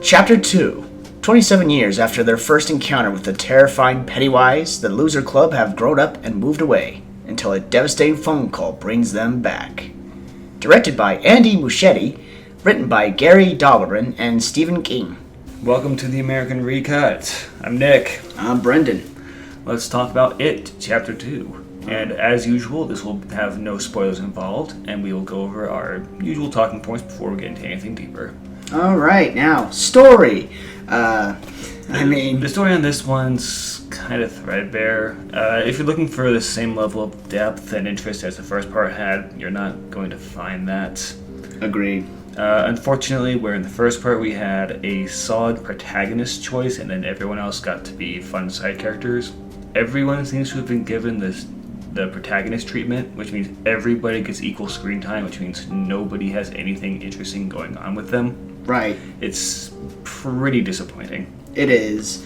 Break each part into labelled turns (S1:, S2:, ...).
S1: Chapter 2. 27 years after their first encounter with the terrifying Pennywise, the Loser Club have grown up and moved away, until a devastating phone call brings them back. Directed by Andy Muschietti, written by Gary Dolleran and Stephen King.
S2: Welcome to the American Recut. I'm Nick.
S1: I'm Brendan.
S2: Let's talk about It, Chapter 2. And as usual, this will have no spoilers involved, and we will go over our usual talking points before we get into anything deeper.
S1: Alright, now, story.
S2: The story on this one's kind of threadbare. If you're looking for the same level of depth and interest as the first part had, you're not going to find that.
S1: Agreed.
S2: Unfortunately, where in the first part we had a solid protagonist choice and then everyone else got to be fun side characters, everyone seems to have been given the protagonist treatment, which means everybody gets equal screen time, which means nobody has anything interesting going on with them.
S1: Right.
S2: It's pretty disappointing.
S1: It is.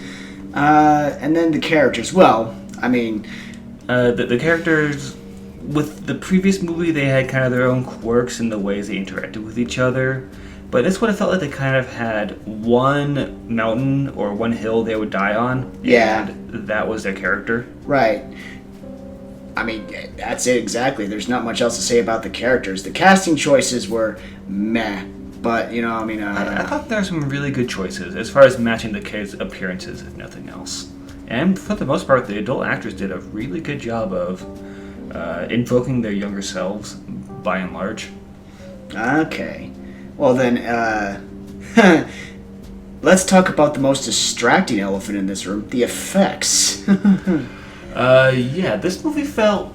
S1: And then the characters. Well,
S2: the characters, with the previous movie, they had kind of their own quirks in the ways they interacted with each other. But this one, it felt like they kind of had one mountain or one hill they would die on.
S1: Yeah.
S2: And that was their character.
S1: Right. That's it exactly. There's not much else to say about the characters. The casting choices were meh. But,
S2: I thought there were some really good choices as far as matching the kids' appearances, if nothing else. And for the most part, the adult actors did a really good job of invoking their younger selves, by and large.
S1: Okay. Well then, let's talk about the most distracting elephant in this room, the effects.
S2: This movie felt,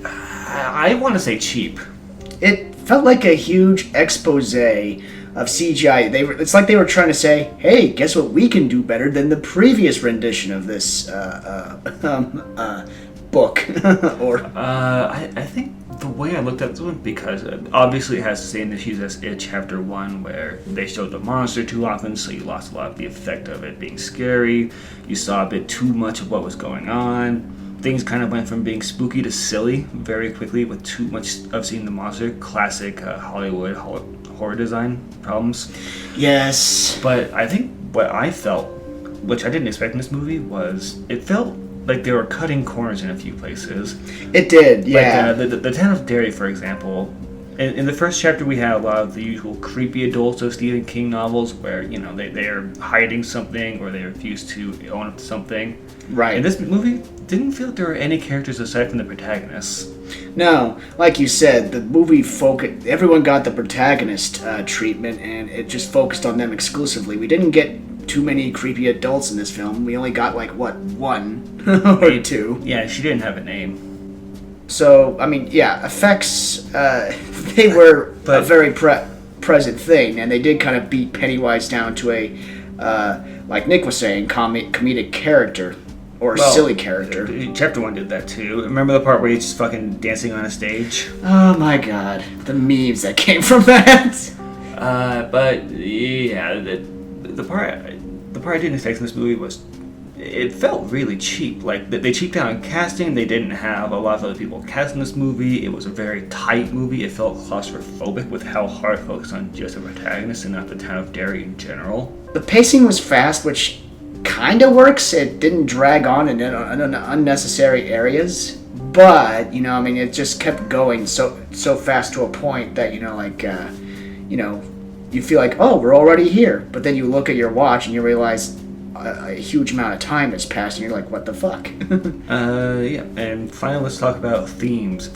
S2: I want to say cheap.
S1: It felt like a huge expose of CGI. It's like they were trying to say, hey, guess what we can do better than the previous rendition of this book.
S2: I think the way I looked at this one, because obviously it has the same issues as It Chapter 1, where they showed the monster too often, so you lost a lot of the effect of it being scary. You saw a bit too much of what was going on. Things kind of went from being spooky to silly very quickly with too much of seeing the monster. Classic Hollywood horror design problems.
S1: Yes.
S2: But I think what I felt, which I didn't expect in this movie, was it felt like they were cutting corners in a few places.
S1: It did, yeah.
S2: Like the Town of Derry, for example. In the first chapter, we had a lot of the usual creepy adults of Stephen King novels where, they are hiding something or they refuse to own up to something.
S1: Right.
S2: In this movie, didn't feel like there were any characters aside from the protagonists.
S1: No, like you said, the movie everyone got the protagonist treatment, and it just focused on them exclusively. We didn't get too many creepy adults in this film. We only got, one or two.
S2: Yeah, she didn't have a name.
S1: So, effects, they were a very present thing, and they did kind of beat Pennywise down to a, like Nick was saying, comedic character. Or silly character.
S2: Chapter 1 did that too. Remember the part where he's just fucking dancing on a stage?
S1: Oh my god. The memes that came from that.
S2: But yeah, the part I didn't expect in this movie was it felt really cheap. Like they cheaped out on casting. They didn't have a lot of other people cast in this movie. It was a very tight movie. It felt claustrophobic with how hard it focused on just the protagonist and not the Town of Derry in general.
S1: The pacing was fast, which kind of works. It didn't drag on in unnecessary areas, but it just kept going so fast to a point that you feel like, oh, we're already here, but then you look at your watch and you realize a huge amount of time has passed and you're like, what the fuck?
S2: And finally, let's talk about themes.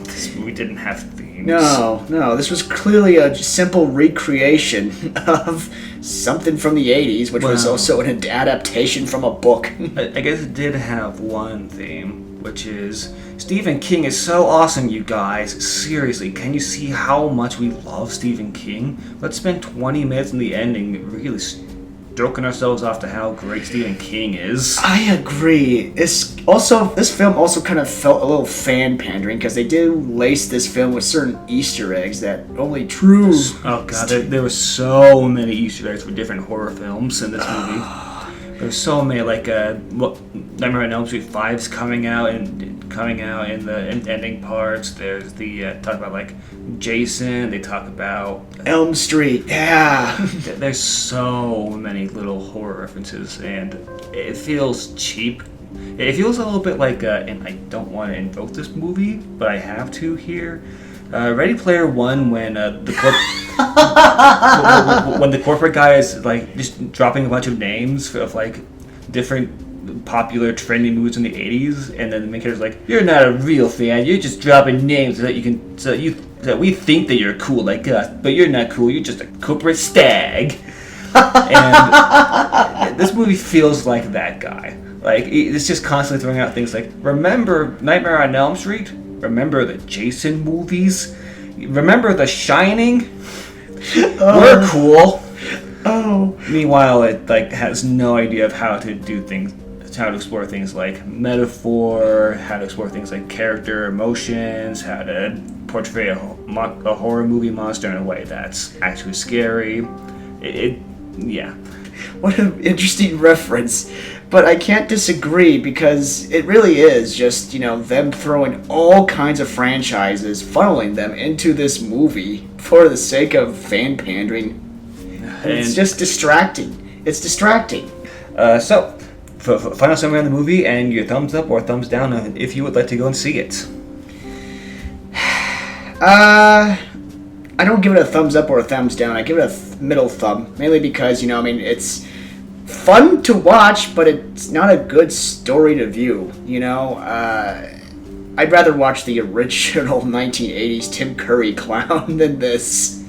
S2: This movie didn't have themes.
S1: No, this was clearly a simple recreation of something from the 80s, which was also an adaptation from a book.
S2: I guess it did have one theme, which is Stephen King is so awesome, you guys. Seriously, can you see how much we love Stephen King? Let's spend 20 minutes in the ending really stroking ourselves off to how great Stephen King is.
S1: I agree. This film also kind of felt a little fan pandering because they did lace this film with certain Easter eggs that only true.
S2: Oh god, there were so many Easter eggs for different horror films in this movie. There's so many, like, Nightmare on Elm Street 5's coming out, and coming out in the ending parts. There's the talk about like Jason. They talk about
S1: Elm Street. Yeah.
S2: there's so many little horror references, and it feels cheap. It feels a little bit like, and I don't want to invoke this movie, but I have to here. Ready Player One, when when the corporate guy is like just dropping a bunch of names of like different popular trendy movies in the 80s, and then the main character's like, "You're not a real fan. You're just dropping names so that we think that you're cool like us, but you're not cool. You're just a corporate stag." And this movie feels like that guy. Like, it's just constantly throwing out things like, remember Nightmare on Elm Street? Remember the Jason movies? Remember The Shining? We're cool.
S1: Oh.
S2: Meanwhile, it like has no idea of how to do things, how to explore things like metaphor, how to explore things like character, emotions, how to portray a horror movie monster in a way that's actually scary. Yeah.
S1: What an interesting reference. But I can't disagree, because it really is just, them throwing all kinds of franchises, funneling them into this movie for the sake of fan pandering. And it's just distracting. It's distracting.
S2: So, final summary on the movie and your thumbs up or thumbs down if you would like to go and see it.
S1: I don't give it a thumbs up or a thumbs down. I give it a middle thumb, mainly because, it's fun to watch, but it's not a good story to view, I'd rather watch the original 1980s Tim Curry clown than this.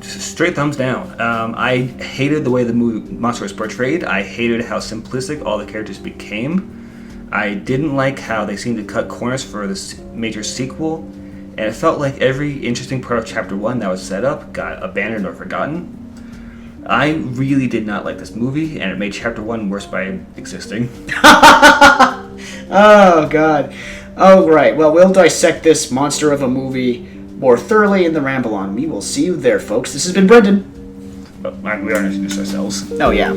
S2: Straight thumbs down. I hated the way the movie monster was portrayed. I hated how simplistic all the characters became. I didn't like how they seemed to cut corners for this major sequel, and it felt like every interesting part of Chapter 1 that was set up got abandoned or forgotten. I really did not like this movie, and it made Chapter 1 worse by existing.
S1: Oh, God. Oh, right. Well, we'll dissect this monster of a movie more thoroughly in the Ramble On. We will see you there, folks. This has been Brendan.
S2: We aren't introduced ourselves.
S1: Oh, yeah.